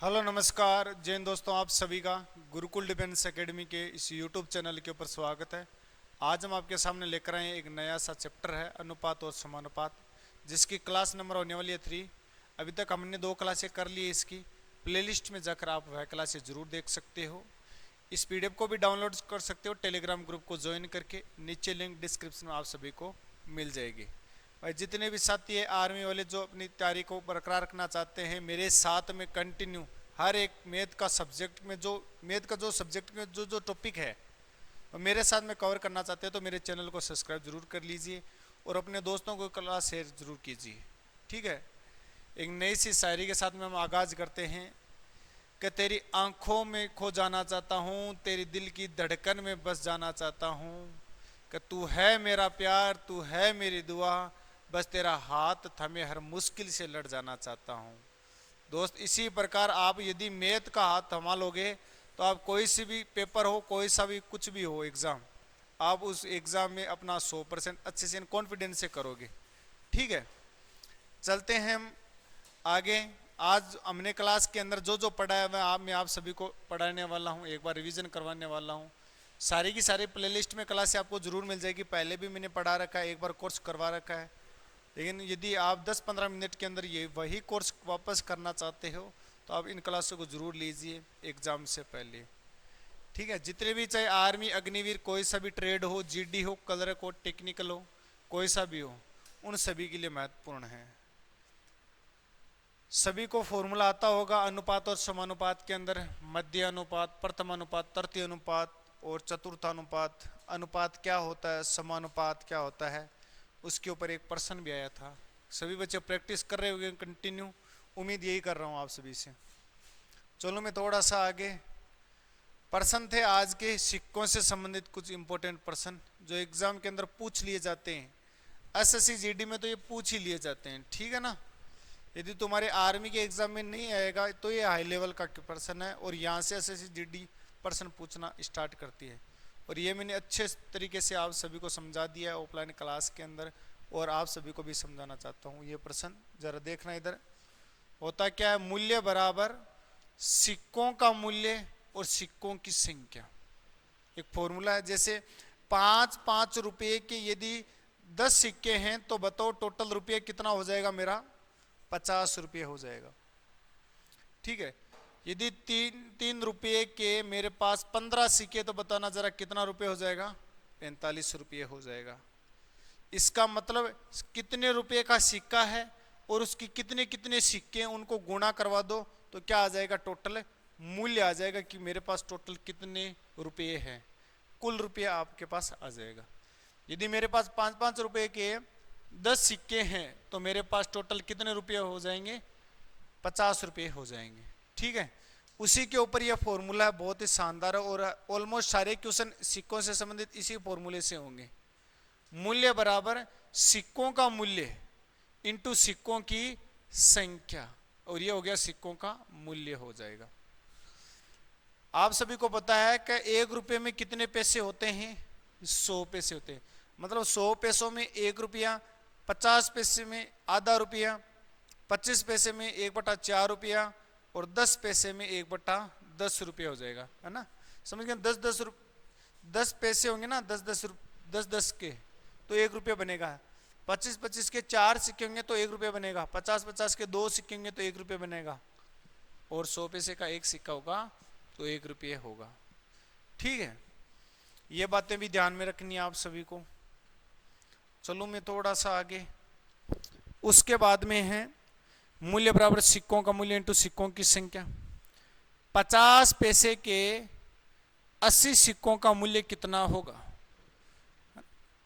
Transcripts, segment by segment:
Hello नमस्कार जैन दोस्तों, आप सभी का गुरुकुल डिफेंस एकेडमी के इस यूट्यूब चैनल के ऊपर स्वागत है। आज हम आपके सामने लेकर आए हैं एक नया सा चैप्टर है अनुपात और समानुपात, जिसकी क्लास नंबर होने वाली है 3। अभी तक हमने 2 क्लासें कर ली है। इसकी प्लेलिस्ट में जाकर आप वह क्लासें ज़रूर देख सकते हो। इस पीडीएफ को भी डाउनलोड कर सकते हो टेलीग्राम ग्रुप को ज्वाइन करके। नीचे लिंक डिस्क्रिप्शन में आप सभी को मिल जाएगी। और जितने भी साथी है आर्मी वाले जो अपनी तैयारी को बरकरार रखना चाहते हैं, मेरे साथ में कंटिन्यू हर एक मैथ का सब्जेक्ट में जो सब्जेक्ट में जो टॉपिक है और मेरे साथ में कवर करना चाहते हैं, तो मेरे चैनल को सब्सक्राइब जरूर कर लीजिए और अपने दोस्तों को क्लास शेयर जरूर कीजिए। ठीक है, एक नई सी शायरी के साथ में हम आगाज करते हैं कि तेरी आंखों में खो जाना चाहता हूँ, तेरी दिल की धड़कन में बस जाना चाहता हूँ, कि तू है मेरा प्यार, तू है मेरी दुआ, बस तेरा हाथ थमे हर मुश्किल से लड़ जाना चाहता हूँ। दोस्त, इसी प्रकार आप यदि मैथ का हाथ थमा लोगे तो आप कोई सी भी पेपर हो, कोई सा भी कुछ भी हो एग्ज़ाम, आप उस एग्ज़ाम में अपना 100% अच्छे से कॉन्फिडेंस से करोगे। ठीक है, चलते हैं हम आगे। आज हमने क्लास के अंदर जो जो पढ़ाया मैं आप सभी को पढ़ाने वाला हूँ, एक बार रिवीजन करवाने वाला हूँ। सारी की सारी प्लेलिस्ट में क्लास आपको ज़रूर मिल जाएगी। पहले भी मैंने पढ़ा रखा है, एक बार कोर्स करवा रखा है। लेकिन यदि आप 10-15 मिनट के अंदर ये वही कोर्स वापस करना चाहते हो तो आप इन क्लासों को ज़रूर लीजिए एग्ज़ाम से पहले। ठीक है, जितने भी चाहे आर्मी, अग्निवीर, कोई सा भी ट्रेड हो, जीडी हो, कलर हो, टेक्निकल हो, कोई सा भी हो, उन सभी के लिए महत्वपूर्ण है। सभी को फॉर्मूला आता होगा अनुपात और समानुपात के अंदर। मध्य अनुपात, प्रथम अनुपात, तृतीय अनुपात और चतुर्थ अनुपात। अनुपात क्या होता है, समानुपात क्या होता है, उसके ऊपर एक प्रश्न भी आया था। सभी बच्चे प्रैक्टिस कर रहे होंगे कंटिन्यू, उम्मीद यही कर रहा हूँ आप सभी से। चलो मैं थोड़ा सा आगे। प्रश्न थे आज के सिक्कों से संबंधित कुछ इंपॉर्टेंट प्रश्न जो एग्जाम के अंदर पूछ लिए जाते हैं। एसएससी जीडी में तो ये पूछ ही लिए जाते हैं। ठीक है ना, यदि तुम्हारे आर्मी के एग्जाम में नहीं आएगा तो ये हाई लेवल का प्रश्न है और यहाँ से एसएससी जीडी प्रश्न पूछना स्टार्ट करती है। और ये मैंने अच्छे तरीके से आप सभी को समझा दिया है ऑफलाइन क्लास के अंदर, और आप सभी को भी समझाना चाहता हूँ। ये प्रश्न जरा देखना, इधर होता क्या है, मूल्य बराबर सिक्कों का मूल्य और सिक्कों की संख्या। एक फॉर्मूला है, जैसे 5-5 रुपये के यदि 10 सिक्के हैं तो बताओ टोटल रुपये कितना हो जाएगा मेरा, 50 रुपये हो जाएगा। ठीक है, यदि 3 रुपये के मेरे पास 15 सिक्के तो बताना जरा कितना रुपये हो जाएगा, 45 रुपये हो जाएगा। इसका मतलब कितने रुपये का सिक्का है और उसकी कितने कितने सिक्के हैं, उनको गुणा करवा दो तो क्या आ जाएगा, टोटल मूल्य आ जाएगा कि मेरे पास टोटल कितने रुपये हैं, कुल रुपया आपके पास आ जाएगा। यदि मेरे पास 5-5 रुपये के 10 सिक्के हैं तो मेरे पास टोटल कितने रुपये हो जाएंगे, 50 रुपये हो जाएंगे। ठीक है, उसी के ऊपर यह फॉर्मूला है, बहुत ही शानदार है और ऑलमोस्ट सारे क्वेश्चन सिक्कों से संबंधित इसी फॉर्मूले से होंगे। मूल्य बराबर सिक्कों का मूल्य इंटू सिक्कों की संख्या, और ये हो गया सिक्कों का मूल्य हो जाएगा। आप सभी को पता है कि 1 रुपये में कितने पैसे होते हैं, 100 पैसे होते हैं। मतलब 100 पैसों में 1 रुपया, 50 पैसे में आधा रुपया, 25 पैसे में 1/4 रुपया और 10 पैसे में 1/10 रुपया हो जाएगा, है ना। समझ गए, 10 पैसे होंगे ना, 10 के तो 1 रुपया बनेगा। 25 के 4 सिक्के होंगे तो 1 रुपया बनेगा। 50 के 2 सिक्के होंगे तो 1 रुपया बनेगा। और 100 पैसे का 1 सिक्का होगा तो 1 रुपया होगा। ठीक है, ये बातें भी ध्यान में रखनी है आप सभी को। चलो मैं थोड़ा सा आगे, उसके बाद में है मूल्य बराबर सिक्कों का मूल्य इंटू सिक्कों की संख्या। 50 पैसे के 80 सिक्कों का मूल्य कितना होगा,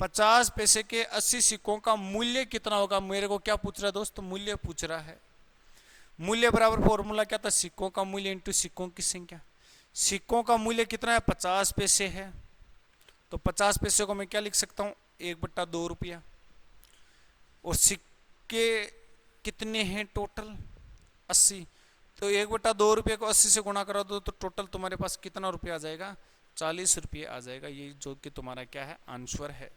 50 पैसे के 80 सिक्कों का मूल्य कितना होगा। मेरे को क्या पूछ रहा है दोस्त, मूल्य पूछ रहा है। मूल्य बराबर फॉर्मूला क्या था, सिक्कों का मूल्य इंटू सिक्कों की संख्या। सिक्कों का मूल्य कितना है, 50 पैसे है, तो 50 पैसे को मैं क्या लिख सकता हूँ, 1/2 रुपया। और सिक्के कितने हैं टोटल, 80, तो 1/2 रुपये को 80 से गुणा करा दो तो टोटल तुम्हारे पास कितना रुपया आ जाएगा, 40 रुपये आ जाएगा। ये जो कि तुम्हारा क्या है, आंसर है।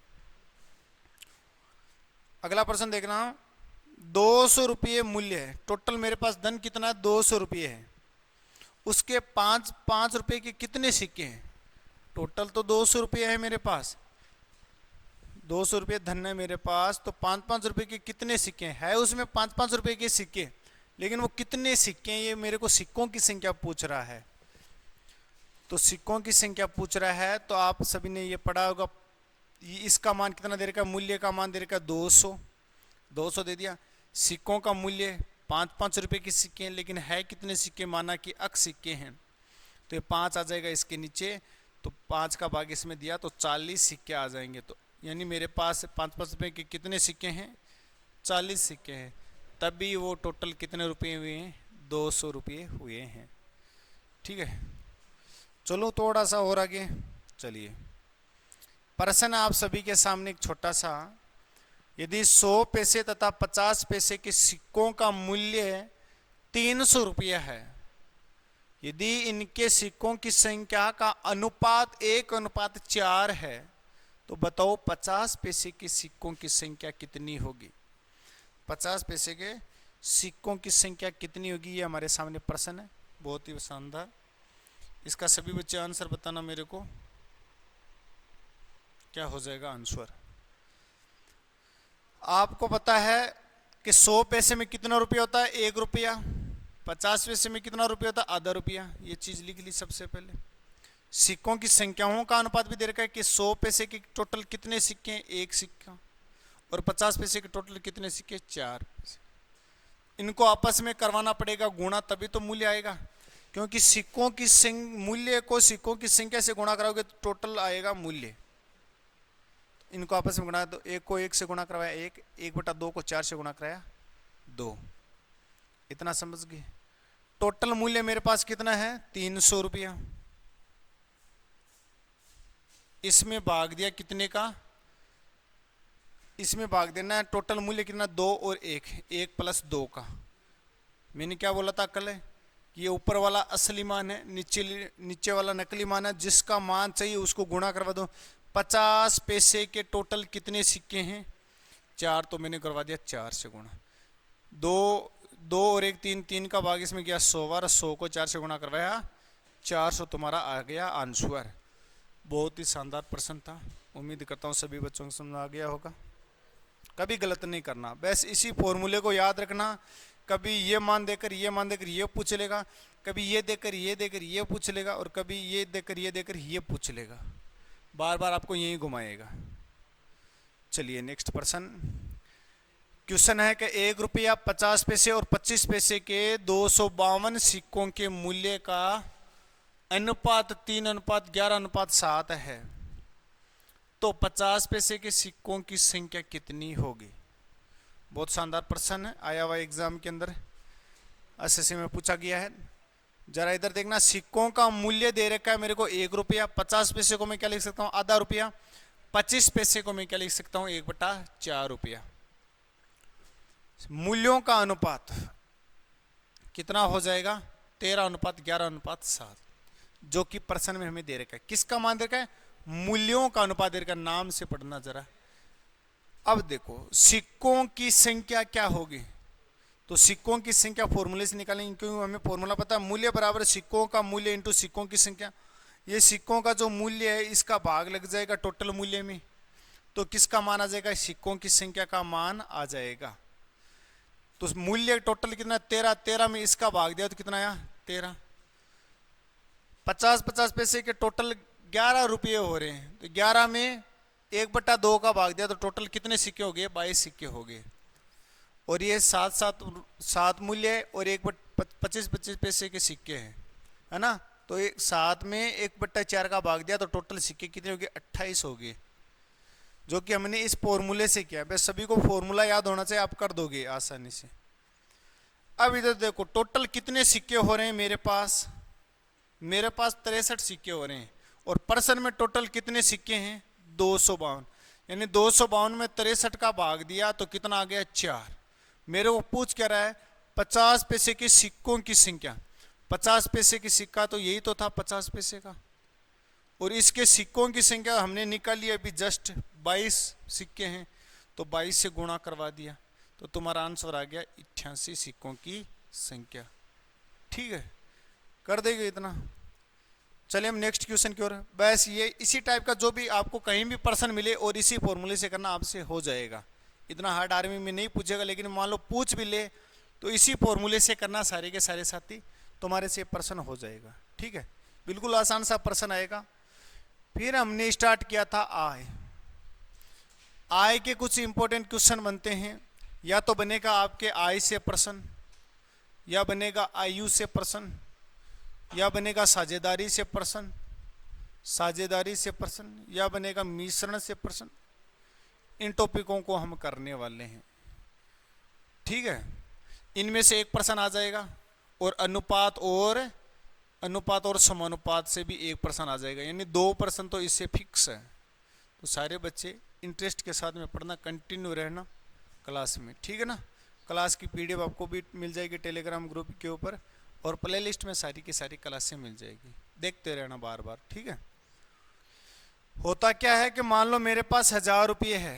अगला प्रश्न देखना, 200 रुपये मूल्य है, टोटल मेरे पास धन कितना है, 200 रुपये है। उसके 5 रुपए के कितने सिक्के हैं? टोटल तो 200 रुपये है मेरे पास, 200 रुपये धन है मेरे पास, तो 5-5 रुपए के कितने सिक्के है उसमें? 5-5 रुपए के सिक्के, लेकिन वो कितने सिक्के हैं ये मेरे को सिक्कों की संख्या पूछ रहा है। तो सिक्कों की संख्या पूछ रहा है, तो आप सभी ने ये पढ़ा होगा, इसका मान कितना दे रखा है? मूल्य का मान दे रखा है 200 दे दिया। सिक्कों का मूल्य 5-5 रुपए के सिक्के हैं, लेकिन है कितने सिक्के? माना कि अक सिक्के हैं, तो ये 5 आ जाएगा इसके नीचे, तो 5 का भाग इसमें दिया तो 40 सिक्के आ जाएंगे। तो यानी मेरे पास 5-5 रुपए के कितने सिक्के हैं? 40 सिक्के हैं। तभी वो टोटल कितने रुपये हुए हैं? 200 रुपये हुए हैं। ठीक है, चलो थोड़ा सा और आगे चलिए। प्रश्न आप सभी के सामने एक छोटा सा, यदि 100 पैसे तथा 50 पैसे के सिक्कों का मूल्य 300 रुपया है, यदि इनके सिक्कों की संख्या का अनुपात 1:4 है, तो बताओ 50 पैसे के सिक्कों की संख्या कितनी होगी? 50 पैसे के सिक्कों की संख्या कितनी होगी? ये हमारे सामने प्रश्न है, बहुत ही शानदार। इसका सभी बच्चे आंसर बताना मेरे को, क्या हो जाएगा आंसर? आपको पता है कि 100 पैसे में कितना रुपया होता है? 1 रुपया। 50 पैसे में कितना रुपया होता है? आधा रुपया। ये चीज लिख ली सबसे पहले। सिक्कों की संख्याओं का अनुपात भी दे रखा है कि 100 पैसे के टोटल कितने सिक्के हैं? 1 सिक्का। और 50 पैसे के टोटल कितने सिक्के? 4 पैसे। इनको आपस में करवाना पड़ेगा गुणा, तभी तो मूल्य आएगा, क्योंकि सिक्कों की मूल्य को सिक्कों की संख्या से गुणा कराओगे तो टोटल आएगा मूल्य। इनको आपस में गुणा, तो 1 को 1 से गुणा करवाया 1, 1/2 को 4 से गुणा कराया 2। इतना समझ गए? टोटल मूल्य मेरे पास कितना है? 300 रुपया। इसमें भाग दिया कितने का? इसमें भाग देना है टोटल मूल्य कितना? 2 और 1, 1 + 2 का। मैंने क्या बोला था कल? ये ऊपर वाला असली मान है, नीचे वाला नकली मान है। जिसका मान चाहिए उसको गुणा करवा दो। 50 पैसे के टोटल कितने सिक्के हैं? 4, तो मैंने करवा दिया 4 से गुणा। 2 और 1 3, 3 का भाग इसमें गया 100 बार, 100 को 4 से गुणा करवाया 400, तुम्हारा आ गया आंसर। बहुत ही शानदार प्रश्न था, उम्मीद करता हूँ सभी बच्चों को समझ आ गया होगा। कभी गलत नहीं करना, बस इसी फॉर्मूले को याद रखना। कभी ये मान देकर ये पूछ लेगा, कभी ये देकर ये पूछ लेगा, और कभी ये देकर ये पूछ लेगा। बार बार आपको यही घुमाएगा। चलिए नेक्स्ट प्रश्न। क्वेश्चन है कि 1 रुपया 50 पैसे और 25 पैसे के 252 सिक्कों के मूल्य का अनुपात 3:11:7 है, तो 50 पैसे के सिक्कों की संख्या कितनी होगी? बहुत शानदार प्रश्न है, आया हुआ एग्जाम के अंदर एसएससी में पूछा गया है। जरा इधर देखना, सिक्कों का मूल्य दे रखा है मेरे को 1 रुपया। 50 पैसे को मैं क्या लिख सकता हूँ? आधा रुपया। 25 पैसे को मैं क्या लिख सकता हूँ? 1/4 रुपया। मूल्यों का अनुपात कितना हो जाएगा? 13:11:7, जो कि प्रश्न में हमें दे रखा है। किसका मान दे रखा है? मूल्यों का अनुपात दे रखा है। नाम से पढ़ना जरा। अब देखो सिक्कों की संख्या क्या होगी, तो सिक्कों की संख्या फॉर्मूले से निकालेंगे, क्योंकि हमें फॉर्मूला पता है, मूल्य बराबर सिक्कों का मूल्य इंटू सिक्कों की संख्या। ये सिक्कों का जो मूल्य है इसका भाग लग जाएगा टोटल मूल्य में, तो किसका मान आ जाएगा? सिक्कों की संख्या का मान आ जाएगा। तो मूल्य टोटल कितना? 13 में इसका भाग दिया तो कितना आया? 13। 50 पैसे के टोटल 11 रुपये हो रहे हैं, तो 11 में 1/2 का भाग दिया तो टोटल कितने सिक्के हो गए? 22 सिक्के हो गए। और ये 7 मूल्य है और 25 पैसे के सिक्के हैं, है ना। तो 7 में 1/4 का भाग दिया तो टोटल सिक्के कितने हो गए? 28 हो गए, जो कि हमने इस फॉर्मूले से किया। बस सभी को फॉर्मूला याद होना चाहिए, आप कर दोगे आसानी से। अब इधर देखो टोटल कितने सिक्के हो रहे हैं मेरे पास 63 सिक्के हो रहे हैं, और प्रश्न में टोटल कितने सिक्के हैं? 252। यानी 252 में 63 का भाग दिया तो कितना आ गया? 4। मेरे को पूछ क्या रहा है? 50 पैसे के सिक्कों की संख्या। 50 पैसे की सिक्का तो यही तो था 50 पैसे का, और इसके सिक्कों की संख्या हमने निकाली अभी जस्ट 22 सिक्के हैं, तो 22 से गुणा करवा दिया तो तुम्हारा आंसर आ गया 88 सिक्कों की संख्या। ठीक है, कर देगी इतना। चलिए हम नेक्स्ट क्वेश्चन की ओर। बस ये इसी टाइप का जो भी आपको कहीं भी प्रश्न मिले और इसी फॉर्मूले से करना आपसे हो जाएगा। इतना हार्ड आर्मी में नहीं पूछेगा, लेकिन मान लो पूछ भी ले तो इसी फॉर्मूले से करना सारे के सारे साथी, तुम्हारे से प्रश्न हो जाएगा। ठीक है, बिल्कुल आसान सा प्रश्न आएगा। फिर हमने स्टार्ट किया था आय। आय के कुछ इंपॉर्टेंट क्वेश्चन बनते हैं। या तो बनेगा आपके आय से प्रश्न, या बनेगा आयु से प्रश्न, या बनेगा साझेदारी से प्रश्न, साझेदारी से प्रश्न, या बनेगा मिश्रण से प्रश्न। इन टॉपिकों को हम करने वाले हैं। ठीक है, इनमें से एक प्रश्न आ जाएगा, और अनुपात और समानुपात से भी एक प्रश्न आ जाएगा, यानी 2 प्रश्न तो इससे फिक्स है। तो सारे बच्चे इंटरेस्ट के साथ में पढ़ना, कंटिन्यू रहना क्लास में। ठीक है ना। क्लास की पीडीएफ आपको भी मिल जाएगी टेलीग्राम ग्रुप के ऊपर, और प्लेलिस्ट में सारी की सारी क्लासें मिल जाएगी, देखते रहना बार बार। ठीक है। होता क्या है कि मान लो मेरे पास 1000 रुपये है,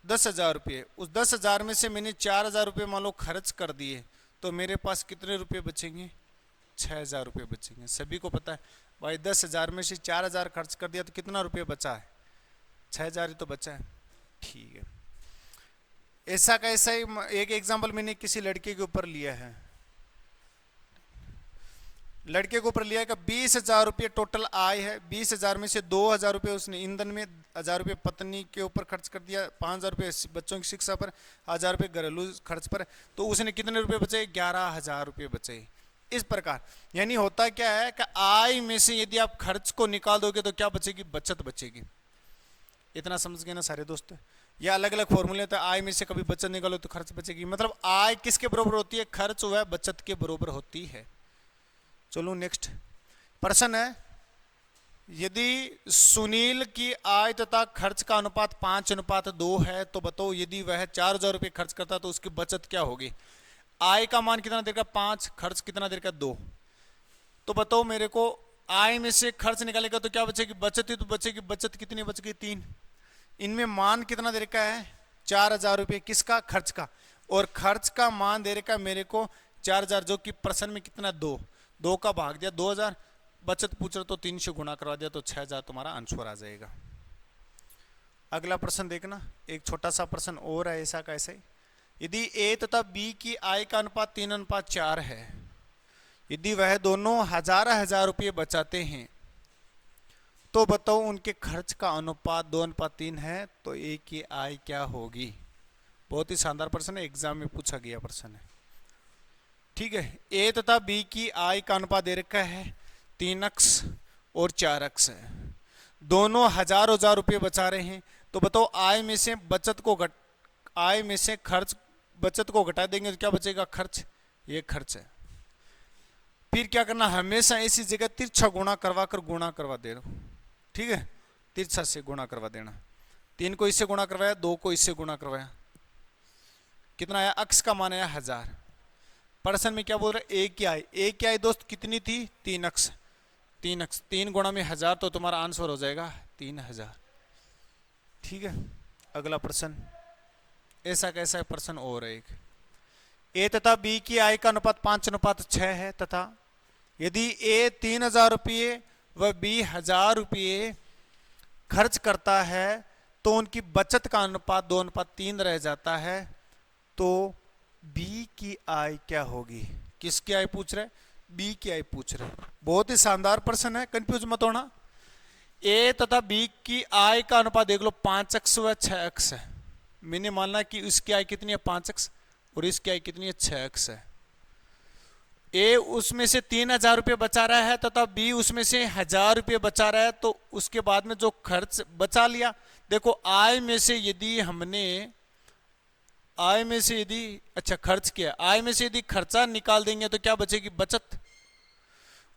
10,000 रुपये, उस 10,000 में से मैंने 4,000 रुपये मान लो खर्च कर दिए, तो मेरे पास कितने रुपये बचेंगे? 6,000 रुपये बचेंगे। सभी को पता है भाई 10,000 में से 4,000 खर्च कर दिया तो कितना रुपये बचा है? 6,000 ही तो बचा है। ठीक है, ऐसा का ऐसा ही एक एग्जाम्पल मैंने किसी लड़के के ऊपर लिया है। लड़के के ऊपर लिया है कि 20,000 रुपये टोटल आय है। 20,000 में से 2,000 रुपये उसने ईंधन में, 1,000 रुपये पत्नी के ऊपर खर्च कर दिया, 5,000 रुपये बच्चों की शिक्षा पर, 1,000 रुपये घरेलू खर्च पर, तो उसने कितने रुपये बचे? 11,000 रुपये बचे। इस प्रकार यानी होता क्या है कि आय में से यदि आप खर्च को निकाल दोगे तो क्या बचेगी? बचत बचेगी। इतना समझ गए ना सारे दोस्त? या अलग अलग फॉर्मूले तो आय में से कभी बचत निकालो तो खर्च बचेगी, मतलब आय किसके बराबर होती है? खर्च वह बचत के बराबर होती है। चलो नेक्स्ट प्रश्न है, यदि सुनील की आय तथा खर्च का अनुपात 5:2 है तो बताओ यदि वह 4,000 रुपये खर्च करता तो उसकी बचत क्या होगी? आय का मान कितना देगा? 5, खर्च कितना देगा? 2। तो बताओ मेरे को, आय में से खर्च निकालेगा तो क्या बचेगी? बचत ही तो बचेगी। बचत कितनी बच गई? 3। इनमें मान कितना दे रखा है? 4,000 रुपये। किसका? खर्च का। और खर्च का मान दे रखा है मेरे को 4,000, जो कि प्रश्न में कितना? 2 का भाग दिया 2,000, बचत पूछ रहे तो 3 से गुणा करवा दिया तो 6,000 तुम्हारा आंसर आ जाएगा। अगला प्रश्न देखना, एक छोटा सा प्रश्न और है ऐसा का ऐसा ही। यदि ए तथा बी की आय का अनुपात 3:4 है, यदि वह दोनों हजार रुपये बचाते हैं तो बताओ उनके खर्च का अनुपात 2:3 है, तो ए की आय क्या होगी? बहुत ही शानदार प्रश्न है, एग्जाम में पूछा गया प्रश्न है। ठीक है, ए तथा बी की आय का अनुपात दे रखा है 3x और 4x है। दोनों हजार रुपये बचा रहे हैं, तो बताओ आय में से बचत को घटा देंगे तो क्या बचेगा? खर्च। ये खर्च है। फिर क्या करना? हमेशा ऐसी जगह तिरछा गुणा करवा दे रहा। ठीक है, तिरछा से गुणा करवा देना। 3 को इससे गुणा करवाया, 2 को इससे गुणा करवाया, कितना आया? x का मान आया 1000। प्रश्न में क्या बोल रहे? ए की आय दोस्त कितनी थी? 3x। 3 गुणा में 1000 तो तुम्हारा आंसर हो जाएगा 3,000। ठीक है, अगला प्रश्न ऐसा कैसा है प्रश्न और एक। ए तथा बी की आय का अनुपात 5:6 है, तथा यदि ए 3,000 रुपये व बी 1,000 रुपये खर्च करता है तो उनकी बचत का अनुपात 2:3 रह जाता है, तो बी की आय क्या होगी? किसकी आय पूछ रहे? बी की आय पूछ रहे। बहुत ही शानदार प्रश्न है, कंफ्यूज मत होना। ए तथा बी की आय का अनुपात देख लो, 5x व 6x है। मैंने मानना कि इसकी आय कितनी है? 5x, और इसकी आय कितनी है? 6x है। ए उसमें से 3,000 रुपये बचा रहा है तथा बी उसमें से 1,000 रुपये बचा रहा है, तो उसके बाद में जो खर्च बचा लिया, देखो आय में से यदि खर्च किया, आय में से यदि खर्चा निकाल देंगे तो क्या बचेगी? बचत।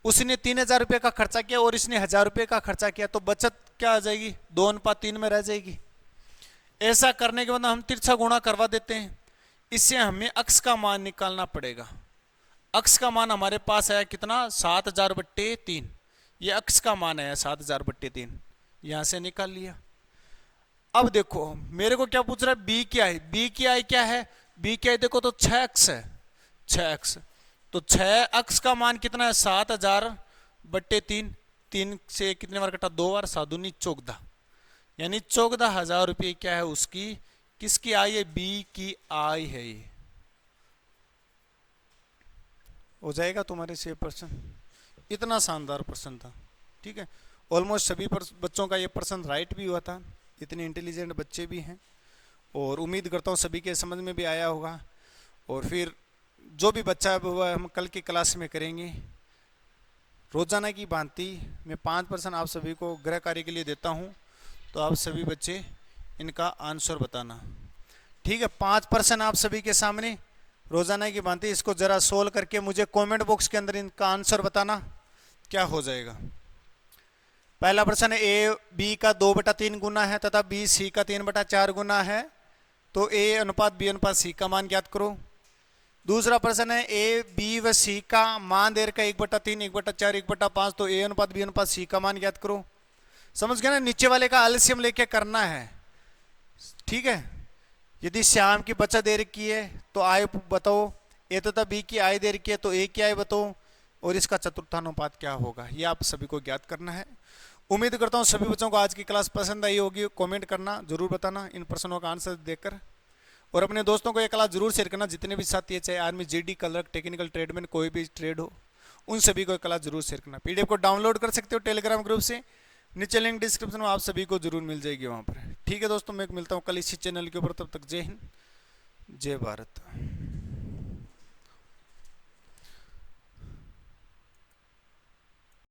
उसने 3,000 रुपये का खर्चा किया और इसने 1,000 रुपये का खर्चा किया, तो बचत क्या आ जाएगी? 2:3 में रह जाएगी। ऐसा करने के बाद हम तिरछा गुणा करवा देते हैं। इससे हमें x का मान निकालना पड़ेगा। x का मान हमारे पास आया कितना? 7,000/3। ये x का मान आया 7,000/3, यहां से निकाल लिया। अब देखो मेरे को क्या पूछ रहा है? बी की आय। बी की आय क्या है? बी की आय देखो तो 6x है, 6x। तो 6 अक्स का मान कितना है 7,000/3, 3 से कितने बार कटा 2 बार, 7 14, यानी 14,000 रुपये क्या है उसकी, किसकी आय है, बी की आय है। ये हो जाएगा तुम्हारे से प्रश्न, इतना शानदार प्रश्न था। ठीक है, ऑलमोस्ट सभी बच्चों का ये प्रश्न राइट भी हुआ था, इतने इंटेलिजेंट बच्चे भी हैं, और उम्मीद करता हूँ सभी के समझ में भी आया होगा। और फिर जो भी बच्चा हुआ हम कल की क्लास में करेंगे। रोजाना की भांति मैं 5% आप सभी को गृह कार्य के लिए देता हूँ, तो आप सभी बच्चे इनका आंसर बताना। ठीक है, 5% आप सभी के सामने रोजाना की भांति, इसको जरा सोल्व करके मुझे कमेंट बॉक्स के अंदर इनका आंसर बताना क्या हो जाएगा। पहला प्रश्न है ए बी का 2/3 गुना है तथा बी सी का 3/4 गुना है, तो ए अनुपात बी अनुपात सी का मान ज्ञात करो। दूसरा प्रश्न है ए बी व सी का मान दे रखा है 1/3, 1/4, 1/5, तो ए अनुपात बी अनुपात सी का मान ज्ञात करो। समझ गए ना, नीचे वाले का एलसीएम लेके करना है। ठीक है, यदि श्याम की बचत दे रखी है तो आय बताओ, ए तथा बी की आय दे रखी है तो ए की आय बताओ, और इसका चतुर्थानुपात क्या होगा, ये आप सभी को ज्ञात करना है। उम्मीद करता हूँ सभी बच्चों को आज की क्लास पसंद आई होगी। कमेंट करना जरूर बताना इन प्रश्नों का आंसर देकर, और अपने दोस्तों को ये क्लास जरूर शेयर करना, जितने भी साथी है, चाहे army, GD, clerk, technical, tradesman, कोई भी ट्रेड हो, उन सभी को ये क्लास जरूर शेयर करना। पीडीएफ को डाउनलोड कर सकते हो टेलीग्राम ग्रुप से, नीचे लिंक डिस्क्रिप्शन में आप सभी को जरूर मिल जाएगी वहाँ पर। ठीक है दोस्तों, मैं मिलता हूँ कल इसी चैनल के ऊपर, तब तक जय हिंद, जय भारत।